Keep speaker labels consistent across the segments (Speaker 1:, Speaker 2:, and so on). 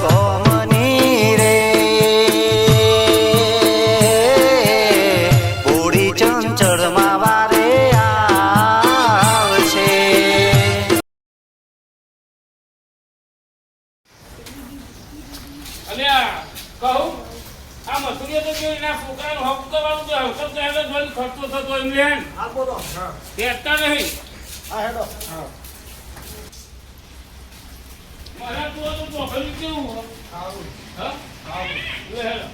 Speaker 1: ગોમની રે પૂરી ચંચળમાં વારે આવશે.
Speaker 2: અલ્યા કહું આ મસુરીએ તો કેવું એના છોકરાનો હક કરવાનું તો હક તો એને થોડી ખર્ચો થતો એમ લેન
Speaker 3: હા બોલો. હા
Speaker 2: બેસતા નહીં
Speaker 3: હા હેડો. હા
Speaker 2: મારા તો ચોકડી કેવું
Speaker 3: સારું.
Speaker 2: હા
Speaker 3: સારું.
Speaker 2: લે હેલો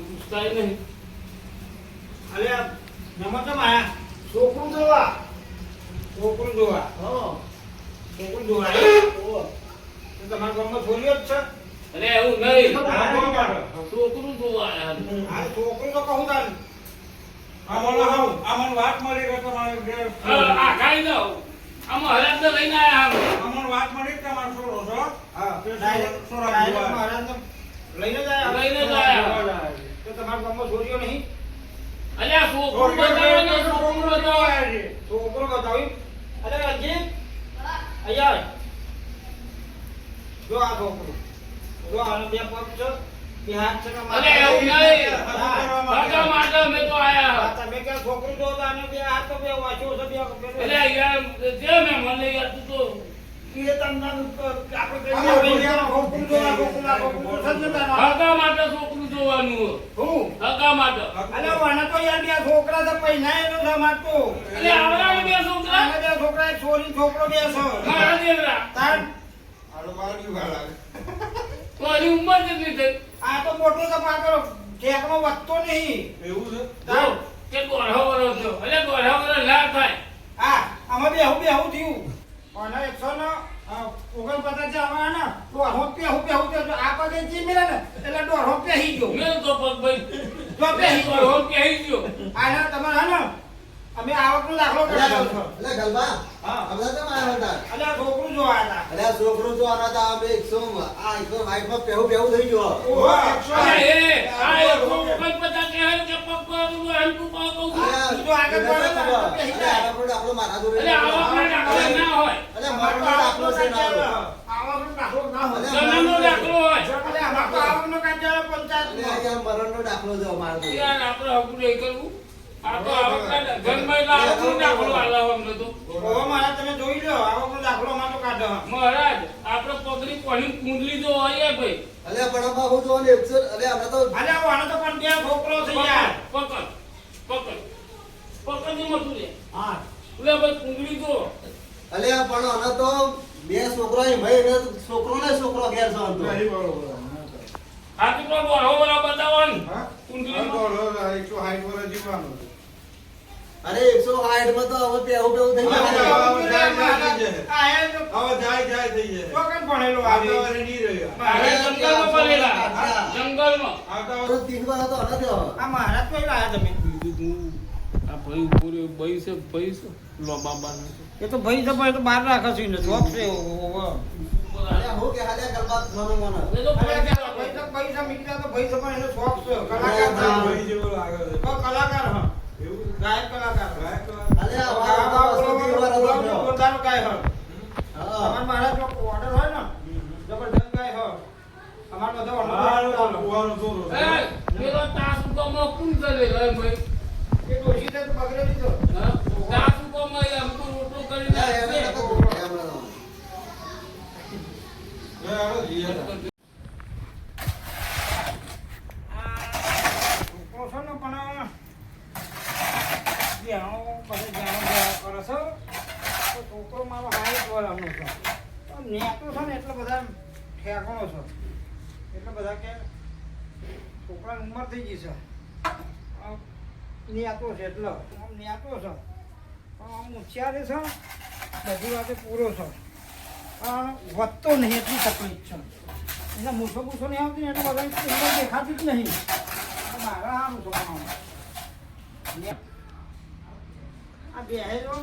Speaker 2: પૂછતા નહીં
Speaker 3: અલ્યા નમસ્તે માયા છોકરું જોવા. છોકરું જોવા. હા છોકરું જોવા. તો તમારા ગામમાં છોરીઓ જ છે.
Speaker 2: અરે એવું નહીં
Speaker 3: હા,
Speaker 2: છોકરું જોવા આયા.
Speaker 3: હા છોકરું તો કહું તાન.
Speaker 4: આમાં વાત મળી કે તમારે ઘેર
Speaker 2: આ ખાઈ જાઓ આમાં હરામ તો લઈને આયા
Speaker 4: આમાં વાત મળી કે તમારે છોડો છો
Speaker 3: હા
Speaker 4: ડાયરેક્ટ છોરા
Speaker 3: ડાયરેક્ટ
Speaker 4: જોવા.
Speaker 3: મહારાજને લઈને જ આયા.
Speaker 2: લઈને જ આયા.
Speaker 3: તો તમારા ગામમાં છોરીઓ નહીં.
Speaker 2: અલ્યા છોકરું બતાવો છોકરું બતાવો
Speaker 3: છોકરો બતાવી. અરે અરજી અહીંયા આવ. જો આ છોકરું. જો આનો બે પગ છે. બે હાથ છે.
Speaker 2: અરે એવું નહીં બતાવ માટે અમે તો આયા
Speaker 3: તમે કે છોકરું જો તો આને બે હાથ તો બે વાંચો છે બે
Speaker 2: અરે યાર જે મેં મને યાર તું તો
Speaker 3: એ તમને આપણે કહીએ છોકરું જો આ છોકરું સજ્જતા
Speaker 2: હગા માટે છોકરું જોવાનું
Speaker 3: હું
Speaker 2: હગા માટે
Speaker 3: અલે મને તો યાર બે છોકરા તો પૈસા એનો સમાતો.
Speaker 2: એટલે આવડા બે છોકરા
Speaker 3: આને બે છોકરા એક છોરી છોકરો બે છે.
Speaker 2: મારા દેવરા
Speaker 3: તાન
Speaker 4: આડો બાજુ વાળા
Speaker 2: તો એની ઉંમર કેટલી થઈ
Speaker 3: આ તો મોટો તો પાછો ઠેકનો વધતો નહીં.
Speaker 4: એવું છે
Speaker 2: જો કે ગોળો વરો છો એટલે ગોળો વરો ના થાય
Speaker 3: આ આમાં બેહું થયું. અને 149 છે આમાં ને દોઢો બેહું થયું. આ પગે જી મિલે ને એટલે દોઢો બેહી ગયો.
Speaker 2: મેં તો પગ ભાઈ
Speaker 3: જો બેહી ગયો.
Speaker 2: હો કે આવી ગયો
Speaker 3: આને તમારે હે ને અમે આવકનો દાખલો કાઢ્યો છે.
Speaker 5: એટલે ગલબા
Speaker 3: હા.
Speaker 5: આપણે તો મારા હતા
Speaker 3: એટલે આ છોકરું જોવા હતા.
Speaker 5: એટલે આ છોકરું તો આના તા અમે 100 આ 160 માં પેહું થઈ ગયો.
Speaker 3: ઓહો,
Speaker 2: અરે એ આ એક પગ પતા કે હે કે પગ પર હું તું કહું છું
Speaker 5: અરે,
Speaker 3: જો આગળ
Speaker 5: એટલે
Speaker 3: પડે ને
Speaker 5: તો
Speaker 3: તો બેહી જાય.
Speaker 5: આપણો દાખલો મારા જોડે
Speaker 2: એટલે આવા દાખલો ના હોય
Speaker 5: એટલે મારો દાખલો છે ના હોય.
Speaker 3: આવકનો દાખલો ના હોય.
Speaker 2: જન્મનો દાખલો હોય
Speaker 3: એટલે આમાં તો આવકનો કાઢ્યો
Speaker 5: એટલે
Speaker 3: પંચાયતમાં.
Speaker 5: અહીંયા મરણનો દાખલો છે અમારો તો.
Speaker 2: યાર આપણે હકું નહીં કરવું આ તો આવકના જન્મેલા આવકનો દાખલો આલાવ અમને તો
Speaker 3: ઓહો, મારા તમે જોઈ લો આવકનો દાખલો અમારે તો કાઢો.
Speaker 2: મહારાજ આપણે પગની કોની કુંડલી જો હોય ભાઈ
Speaker 5: એટલે પણ બાબુ જો ને 100 એટલે અમે તો
Speaker 3: અલે આનો તો પણ બે છોકરો છે યાર.
Speaker 2: પકડ ની મતું લે
Speaker 3: હા
Speaker 2: લે ભાઈ કુંડલી જો
Speaker 5: એટલે પણ આનો તો બે છોકરા એ ભાઈ ને છોકરો ઘેર છે આમ તો.
Speaker 4: નહીં બરોબર
Speaker 2: આ તો ગોળો વરો બતાવવાનું
Speaker 4: હા
Speaker 2: કુંડલી
Speaker 4: આ દોડો 160 વર્ષ જીવવાનું છે.
Speaker 5: અરે 160 માં તો હવે પેહું થઈ
Speaker 4: હા,
Speaker 5: ગયું.
Speaker 3: આ હે તો
Speaker 4: હવે જાય થઈ જાય
Speaker 3: ટોકન ભણેલો
Speaker 4: આવતા
Speaker 3: આવે.
Speaker 4: વર્ષે નહીં રહ્યા
Speaker 2: મારે જંગલમાં પડેલા જંગલમાં
Speaker 4: આવતા
Speaker 5: તો 3 વાર તો આના થયો.
Speaker 3: આ મહારાજ કોઈ લાયા તમે.
Speaker 2: આ ભાઈ પૂરે ભાઈ છે લો બાબા
Speaker 3: એ તો ભાઈ તો બહાર રાખે છે ને જોબ છે ઓહો.
Speaker 5: અરે હું કે હાલે ગલબા મને
Speaker 2: એ તો
Speaker 3: અરે ભાઈ તો પૈસા મીઠા તો ભાઈ તો પણ એનો શોખ છે કલાકાર છે.
Speaker 4: ભાઈ જેવો લાગે છે
Speaker 3: તો કલાકાર હા
Speaker 4: એવું
Speaker 3: ગાયક કલાકાર.
Speaker 4: ગાયક
Speaker 5: અરે આ
Speaker 3: આ
Speaker 5: વાહ
Speaker 3: બોલો,
Speaker 5: વાર
Speaker 3: બોલો,
Speaker 5: હતો.
Speaker 3: જોરદાર ગાય હા.
Speaker 5: હા
Speaker 3: અમાર મહારાજ નો ઓર્ડર હોય ને જબરદસ્ત ગાય હા. અમાર બધા
Speaker 4: હાલો
Speaker 3: ઓર્ડર
Speaker 4: કુવાનો છોરો છે.
Speaker 2: એ પેલો તાસ ઉકોમાં કોણ ચાલે રે ભાઈ
Speaker 3: એ ડોશી તે તો બગડે દીધો.
Speaker 2: હા તાસ ઉકોમાં એમ તો રોટલો કરીને
Speaker 5: એમ
Speaker 2: આપશે.
Speaker 5: એમ
Speaker 4: એ હાલો જીયા
Speaker 3: છોકરો છે ને પણ જાણો બધે જાણો કરે છે. તો છોકરો મારો હાઈટ વાળાનો છે. તો નેતો છે ને એટલે બધા ઠેકાણો છે. એટલે બધા કે છોકરાની ઉંમર થઈ ગઈ છે. નેતો છે એટલે આમ નેતો છે પણ આમ હોશિયાર છે બધી વાતે પૂરો છે પણ વધતો નહીં એટલી તકલીફ છે. એટલે મૂછો બૂછો નહીં આવતી ને એટલે બધા ઉંમર દેખાતી જ નહીં. મારા સારું છે આ બેહેલો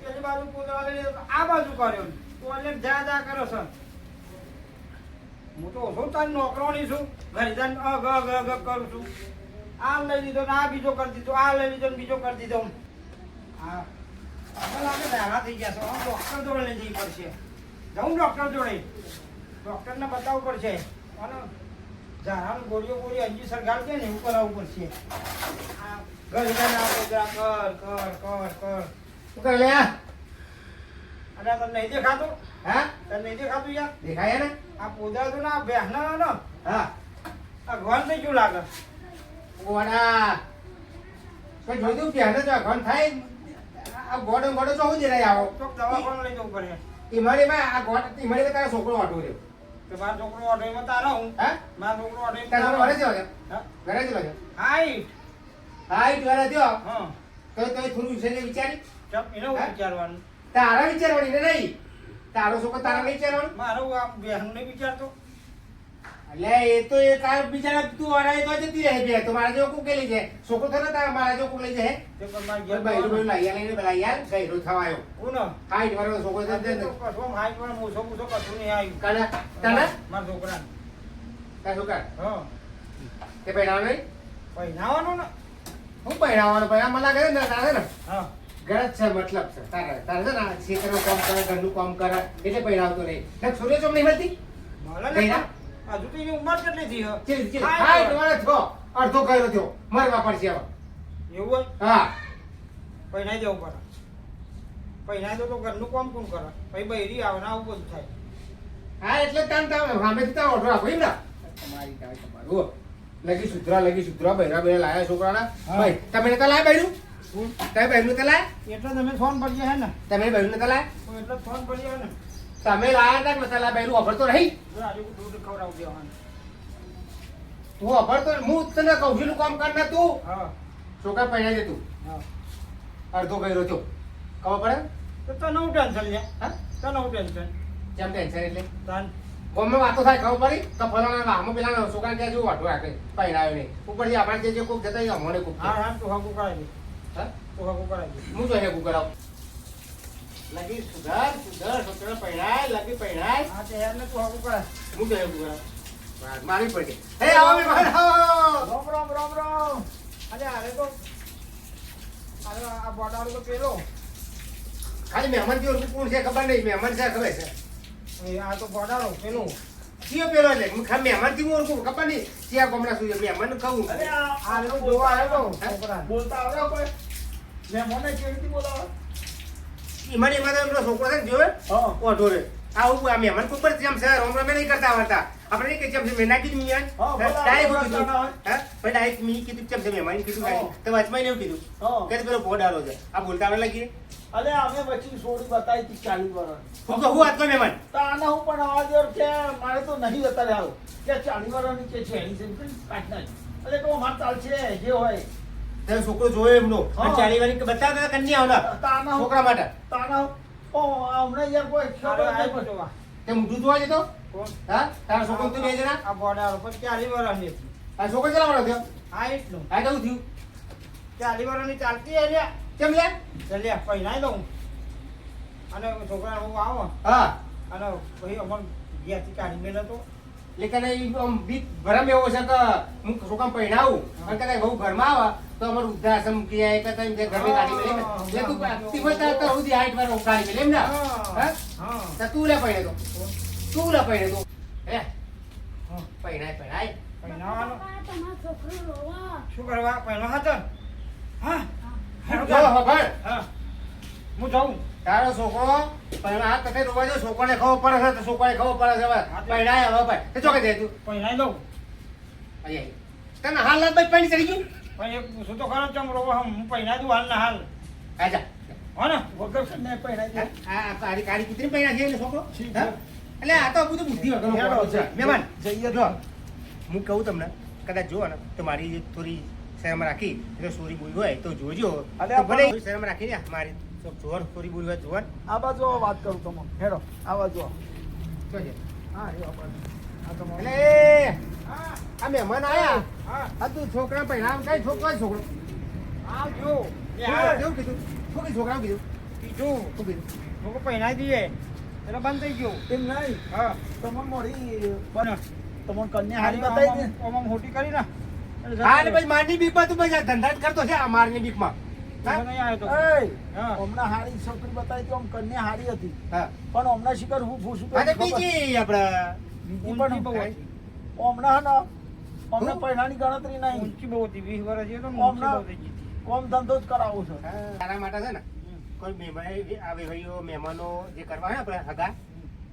Speaker 3: પેલી બાજુ કોદળા લઈ આ બાજુ કર્યો ટોયલેટ જા જા કરો છે હું તો ઓછો તારી નોકરોની છું ઘરે જઈને અગ અગ અગ કરું છું આ લઈ લીધો ને આ બીજો કરી દીધો આ લઈ લીધો ને બીજો કરી દીધો હા મને લાગે વહેલા થઈ ગયા છો હવે ડૉક્ટર જોડે લઈ જવી પડશે જાઉં ડૉક્ટર જોડે ડૉક્ટરને બતાવવું પડશે અને ઝારાનું ગોળીઓ અંજી સરગાડ છે ને એવું કરાવવું પડશે આ ઘરે જઈને આ બધા કર
Speaker 6: શું કરે લે
Speaker 3: અરે તને નહીં દેખાતું
Speaker 6: હા
Speaker 3: તને નહીં દેખાતું યાર
Speaker 6: દેખાય ને
Speaker 3: આ પોદરા તો ના બેહના ને
Speaker 6: હા
Speaker 3: આ ઘન થઈ ગયું લાગે
Speaker 6: ગોડા કોઈ જોયું કે હને તો ઘણ થાય આ ગોડો ગોડો તો હું જ રહી આવો
Speaker 3: તો દવાખાને લઈ જવું પડે
Speaker 6: ઈમાડીમાં આ ગોડ ઈમાડીમાં તારો છોકરો વાટો રહ્યો
Speaker 3: તો મારો છોકરો ઓઢેમાં તારા હું
Speaker 6: હા
Speaker 3: મારો છોકરો
Speaker 6: તારો
Speaker 3: ઓઢે
Speaker 6: ઘરે જ વાગ્યો
Speaker 3: હા
Speaker 6: ઘરે જ વાગ્યો
Speaker 3: હાઈટ
Speaker 6: હા ઈ ઘરે થયો
Speaker 3: હા
Speaker 6: તો થોડું છે ને વિચારી
Speaker 3: ચપ એને હું
Speaker 6: હા?
Speaker 3: વિચારવાનું
Speaker 6: તારા વિચારવાની ને નહીં તારો છોકરો તારા નહીં વિચારવાનું
Speaker 3: મારું આ બેહનું નહીં વિચારતો
Speaker 6: એટલે એ તો એ કાર બિચારા તું અડાય તો જતી રહે બે તો મારા જેવો કુકેલી છે છોકરો થયો ને તારા મારા જેવો કુકેલી છે
Speaker 3: તે પણ મારી ઘેર
Speaker 6: બૈરું બૈરું લાયા લઈને પેલા યાર ગઈરો થવાયો
Speaker 3: કોણ
Speaker 6: હાઈટ વાળો છોકરો છે
Speaker 3: તો કશું હાઈટ પણ મૂછો મૂછો કશું નહીં આવ્યું
Speaker 6: કાના તને
Speaker 3: મારા છોકરાને
Speaker 6: કા છોકરા
Speaker 3: હા
Speaker 6: તે પહેરાવાનો નહીં
Speaker 3: પહેરાવાનું ને
Speaker 6: હું પહેરાવાનો પહેરા મને લાગે ને તારે ને
Speaker 3: હા
Speaker 6: ગરજ છે મતલબ છે તારે તારે છે ને ખેતરનું કામ કરે ઘરનું કામ કરે એટલે પહેરાવતો નહીં ને સૂર્ય ચોમ નહીં મળતી
Speaker 3: મળે ને
Speaker 6: પહેરા?
Speaker 3: હજુ તો એની ઉંમર કેટલી થઈ હે?
Speaker 6: ચીલ ચીલ
Speaker 3: હાઈટ
Speaker 6: હાઈટ
Speaker 3: વાળો.
Speaker 6: વાળો થયો અડધો કર્યો થયો મરવા પડશે હવે
Speaker 3: એવું હોય
Speaker 6: હા
Speaker 3: પહેરાઈ જવું પડે પહેરાઈ દો તો ઘરનું કામ કોણ કરે પછી બૈરી આવે ને આવું બધું થાય
Speaker 6: હા એટલે તાન તાવ સામેથી તાવ ઓર્ડર આપો એમ ને તમારી કાય તમારું લગી સુધરા બૈરા બૈરા લાયા છોકરાના
Speaker 3: હા.
Speaker 6: ભાઈ તમે નતા લાયા બૈરું તમે બૈરું નતા લાયા
Speaker 3: એટલે તમે ફોન કરીએ હે ને
Speaker 6: તમે બૈરું નતા લાયા
Speaker 3: તો એટલે ફોન કરીએ હે ને
Speaker 6: તમે લાયા તા કે નતા લાયા બૈરું અભર તો રહી
Speaker 3: જો આજે દૂધ ખવડાવી દેવાનું
Speaker 6: તું અભર તો હું તને કહું છું કામ કર ને તું
Speaker 3: હા
Speaker 6: છોકરા પહેરાઈ દે તું
Speaker 3: હા
Speaker 6: અડધો કર્યો થયો ખબર પડે
Speaker 3: તો તને હું ટેન્શન લે
Speaker 6: હા
Speaker 3: તને હું ટેન્શન
Speaker 6: કેમ ટેન્શન એટલે
Speaker 3: તાન
Speaker 6: ગમે વાતો થાય ખબર પડી તો ફલાણા વાહમાં પેલા છોકરા ત્યાં જેવું વાટો રાખે પહેરાયો નહીં ઉપરથી આપણે જે કોક જતા અમને કોક
Speaker 3: હા હા તું હાકું કરાવી દે
Speaker 6: હા
Speaker 3: તું હાકું કરાવી દે
Speaker 6: હું જોઈએ કુકર આવ લગી સુધર છોકરા પહેરાય લગી પહેરાય
Speaker 3: હા તે યાર ને તું હાકું કરાવ
Speaker 6: હું જોઈએ કુકર આવ મારી પડી હે આવો મે બહાર આવો
Speaker 3: રામ રામ અરે અરે તો અરે આ બોટાળો તો પેલો
Speaker 6: ખાલી મહેમાન જેવું કોણ છે ખબર નહીં મહેમાન છે ખબર છે
Speaker 3: એ આ તો બોટાળો પેલો
Speaker 6: કયો પેલો એટલે હું ખાલી મહેમાન થી ઓળખું ખબર નહીં ત્યાં ગમડા સુધી મહેમાન કહું
Speaker 3: આ તો જોવા આવ્યો તો છોકરા
Speaker 5: બોલતા આવડે કોઈ મેં મને કેવી રીતે બોલાવે
Speaker 6: એમાં એમાં તો એમનો છોકરો છે ને જોયો
Speaker 5: હા
Speaker 6: ઓઢો રે આવું આ મહેમાન કુકર જેમ છે રોમ રોમે નહીં કરતા આવડતા આપણે નહીં કે જેમ છે મેં ના કીધું મિયાન
Speaker 5: હા, બોલા,
Speaker 6: ડાયરેક્ટ
Speaker 5: બોલા,
Speaker 6: કીધું
Speaker 5: બોલા,
Speaker 6: હા ભાઈ ડાયરેક્ટ મી કીધું જેમ છે મહેમાન કીધું
Speaker 5: હા.
Speaker 6: કાંઈ. તો વચમાં એવું કીધું
Speaker 5: હા.
Speaker 6: કે પેલો ભોડારો છે આ બોલતા આવડે લાગી
Speaker 5: અરે અમે પછી છોડી બતાવી હતી 40 વર્ષ
Speaker 6: હું કહું આટલો મહેમાન
Speaker 5: તો આના હું પણ અવાજ આવ્યો કે મારે તો નહીં અત્યારે આવો કે 40 વર્ષની કે છે એની છે કાઢ નાખ એટલે કહું માર ચાલશે જે હોય
Speaker 6: તારો છોકરો જોયો એમનો
Speaker 5: હા.
Speaker 6: ચાલી વાળી બતાવતા હતા કન્યા આવના
Speaker 5: તાના
Speaker 6: છોકરા માટે
Speaker 5: તાના ઓ હમણાં યાર કોઈ
Speaker 3: અરે
Speaker 5: ખબર
Speaker 3: આવ્યો
Speaker 5: નહીં
Speaker 3: જોવા
Speaker 6: તે મોઢું જોવા જતો
Speaker 3: કોણ
Speaker 6: હા તારા છોકરો તું બે જણા
Speaker 3: આ બોટાળો પણ 40 વર્ષની હતી
Speaker 6: આ છોકરો ચલાવવાનો થયો
Speaker 3: હા એટલું
Speaker 6: આ કેવું થયું
Speaker 3: 40 વર્ષની ચાલતી એટલે
Speaker 6: કેમ લે
Speaker 3: ચાલ્યા પહેરાઈ દઉં અને છોકરા હું આવો
Speaker 6: હા
Speaker 3: અને પછી અમર ઘેરથી કાઢી મેળ્યો તો
Speaker 6: લેકન એ આમ બીક ભરમ એવો છે કે હું છોકરા પહેરાવું અને કદાચ બહુ ઘરમાં આવે તો અમારું વૃદ્ધાશ્રમ કે આ એક હતા એમ કે ઘરની ગાડી મેલે ને. એટલે તું active હોય ત્યારે તો સુધી હાઈટ વાળો ગાડી મેલે એમ ને હા
Speaker 3: હા
Speaker 6: તો તું લે પહેરે તો તું લે પહેરે તો હે
Speaker 3: હા.
Speaker 6: પહેરાય
Speaker 3: પહેરાવાનો
Speaker 7: તમારો છોકરો રોવા
Speaker 3: શું કરવા પહેલો હતો હા
Speaker 6: જો ખબર
Speaker 3: હા હું જાઉં
Speaker 6: તારો છોકરો પહેલા હાથ કથે રોવા જો છોકરાને ખબર પડે છે તો છોકરાને ખબર પડે છે હવે પહેરાય હવે ભાઈ તે ચોકે જાય તું
Speaker 3: પહેરાઈ દઉં
Speaker 6: અહીં તને હાલ લાલ ભાઈ પાણી ચડી ગયું
Speaker 3: પણ એક પૂછું તો ખરો ચમ રોવો હું પહેરાઈ દઉં હાલ ને હાલ
Speaker 6: આજા
Speaker 3: હો ને
Speaker 5: વગર કન્યા પહેરાઈ દે
Speaker 6: આ તારી કાળી કૂતરી પહેરા છે એટલે છોકરો
Speaker 5: ઠીક
Speaker 6: હા?
Speaker 5: છે.
Speaker 6: એટલે આ તો બધું બુદ્ધિ વગરનો છે મહેમાન
Speaker 5: જઈએ
Speaker 6: જો હું કહું તમને કદાચ જુઓ ને તો મારી એક થોડી શરમ રાખી એટલે સોરી બોલી હોય તો જોજો
Speaker 5: અલે
Speaker 6: તો
Speaker 5: આ
Speaker 6: ભલે
Speaker 5: પણ-
Speaker 6: શરમ રાખી ને મારી તો જોર સોરી બોલી હોય જોર
Speaker 5: આ બાજુ આવો, વાત કરું તમને હેડો આ બાજુ આવો.
Speaker 6: જોજે
Speaker 5: હા એ આ બાજુ. આ તમારો.
Speaker 6: એટલે
Speaker 3: હા
Speaker 6: આ મહેમાન આયા
Speaker 3: હા
Speaker 6: આ તું છોકરા પહેલા કઈ છોકરો છોકરો
Speaker 3: આ જો એ
Speaker 6: હા
Speaker 3: આ
Speaker 6: કેવું કીધું શું કીધું છોકરા કીધું
Speaker 3: કીધું
Speaker 6: શું કીધું
Speaker 3: લોકો પહેરાઈ દઈએ એટલે બંધ થઈ ગયું.
Speaker 5: એમ નહીં
Speaker 3: હા
Speaker 5: તમને મોડી
Speaker 3: બને.
Speaker 5: તમને કન્યા હારી બતાવી દે
Speaker 3: આમ મોટી કરી ને એટલે
Speaker 6: હા
Speaker 3: જતો
Speaker 6: ને પછી મારની બીકમાં તું પછી આ ધંધા જ કરતો છે અમારની બીકમાં.
Speaker 3: રહ્યો. નહીં આવ્યો તો.
Speaker 5: એય,
Speaker 3: હા.
Speaker 5: હમણાં હારી છોકરી બતાવી તો આમ કન્યા હારી હતી
Speaker 6: હા
Speaker 5: પણ હમણાં શિખર હું પૂછું તો
Speaker 6: અને
Speaker 5: ખબર.
Speaker 6: બીજી આપણે
Speaker 5: બીજી
Speaker 3: ઊંચી બહુ
Speaker 5: પણ
Speaker 3: હતી.
Speaker 5: હમણાં ને હમણાં
Speaker 6: હું?
Speaker 5: પૈણાની ગણતરી નહીં
Speaker 3: ઊંચી બહુ હતી. 20 વર્ષ જેવો તો
Speaker 5: આમ
Speaker 3: ઊંચી
Speaker 5: ના.
Speaker 3: બહુ થઈ ગઈ હતી.
Speaker 5: કોમ ધંધો જ કરાવું છે
Speaker 6: તારા માટે છે ને કોઈ મહેમાન આવે ભાઈઓ મહેમાનો જે કરવા હોય ને આપણે હગા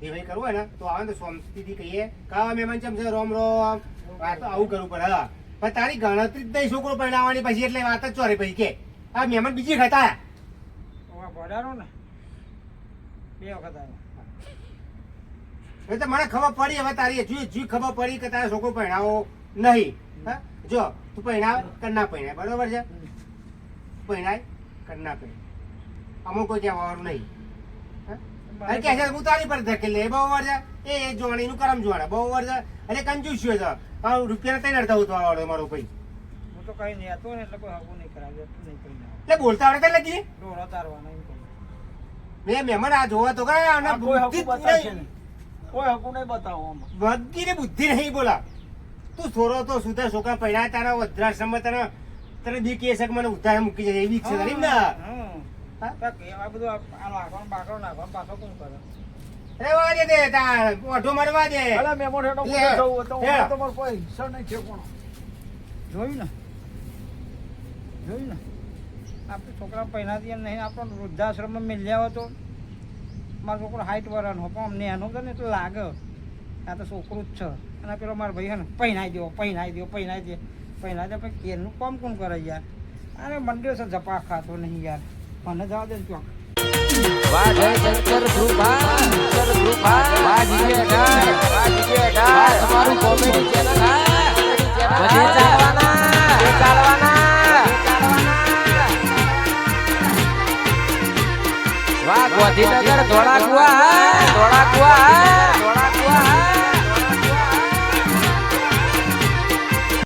Speaker 6: એ ભાઈ કરવું હોય ને તો આવે ને તો સોમતીથી કહીએ કાવા મહેમાન ચમ છે રોમ રોમ આ તો આવું કરવું પડે હા પણ તારી ગણતરી જ નહીં છોકરો પરણાવવાની પછી એટલે વાત જ ચોરી પછી કે આ મહેમાન બીજી ખાતા
Speaker 3: હવે ભરારો ને 2 વખત આવ્યો.
Speaker 6: એ તો મને ખબર પડી હવે તારી હજુ ખબર પડી કે તારા છોકરો પરણાવો નહીં હા જો તું પરણાવ કર ના પરણાય બરોબર છે પરણાય કર ના પરણાય અમુક કોઈ ત્યાં વાળું નહીં અરે કે છે હું તારી પર ધકેલ લે બહુ વાર છે એ જોણીનું કરમ જોવાના બહુ વાર છે અરે કંજૂસ્યો છે પણ રૂપિયા તૈયાર અડધા ઉતવા વાળો મારો ભાઈ
Speaker 3: હું તો કઈ નહીં હતો ને એટલે કોઈ હગું નહીં કરાવ્યું. હતું નહીં કઈ ના.
Speaker 6: એટલે બોલતા આવડે લગી
Speaker 3: ડોળા તારવાના એમ કહ્યું.
Speaker 6: મેં મહેમાન આ જોવા તો ગયા અને
Speaker 5: આ કોઈ
Speaker 6: બુદ્ધિ
Speaker 5: હકુ
Speaker 6: જ
Speaker 5: બતાવશે
Speaker 6: નહીં.
Speaker 5: નહીં કોઈ હકુ નહીં બતાવો આમાં
Speaker 6: બુદ્ધિ ને બુદ્ધિ નહીં બોલા તું થોડો તો સુધા છોકરા પડ્યા તારા વદ્રાશ્રમમાં તને બી કે શક મને ઉધાર મૂકી જાય એવી છે તારી ને
Speaker 3: હા.
Speaker 6: હા?
Speaker 3: કાંઈક આ બધું આ નાખવાનું બાકડો નાખવાનું પાછો કોણ કરે?
Speaker 6: રેવા દે તે તાર ઓઢો મારવા દે
Speaker 5: અલા મહેમાન હેઠો
Speaker 6: લે.
Speaker 5: મને જવું તો
Speaker 6: લે.
Speaker 5: તમારો કોઈ હિસ્સો નહીં છે કોણ
Speaker 3: જોયું ને જોયું ને આપણે છોકરા પહેલાથી એમ નહીં આપણો વૃદ્ધાશ્રમમાં મિલ્યા હતો મારો છોકરો 60 વર્ષનો પણ અમને એનો તો ને તો લાગે આ તો છોકરું જ છે અને પેલો મારો ભાઈ છે ને પહેરાઈ દો પછી કેરનું કામ કોણ કરે યાર અરે મંડ્યો છે ઝપા ખાતો નહીં યાર મને જવા દે ને ચોક
Speaker 8: વાહ ગોધીનગર ધોળા કુવા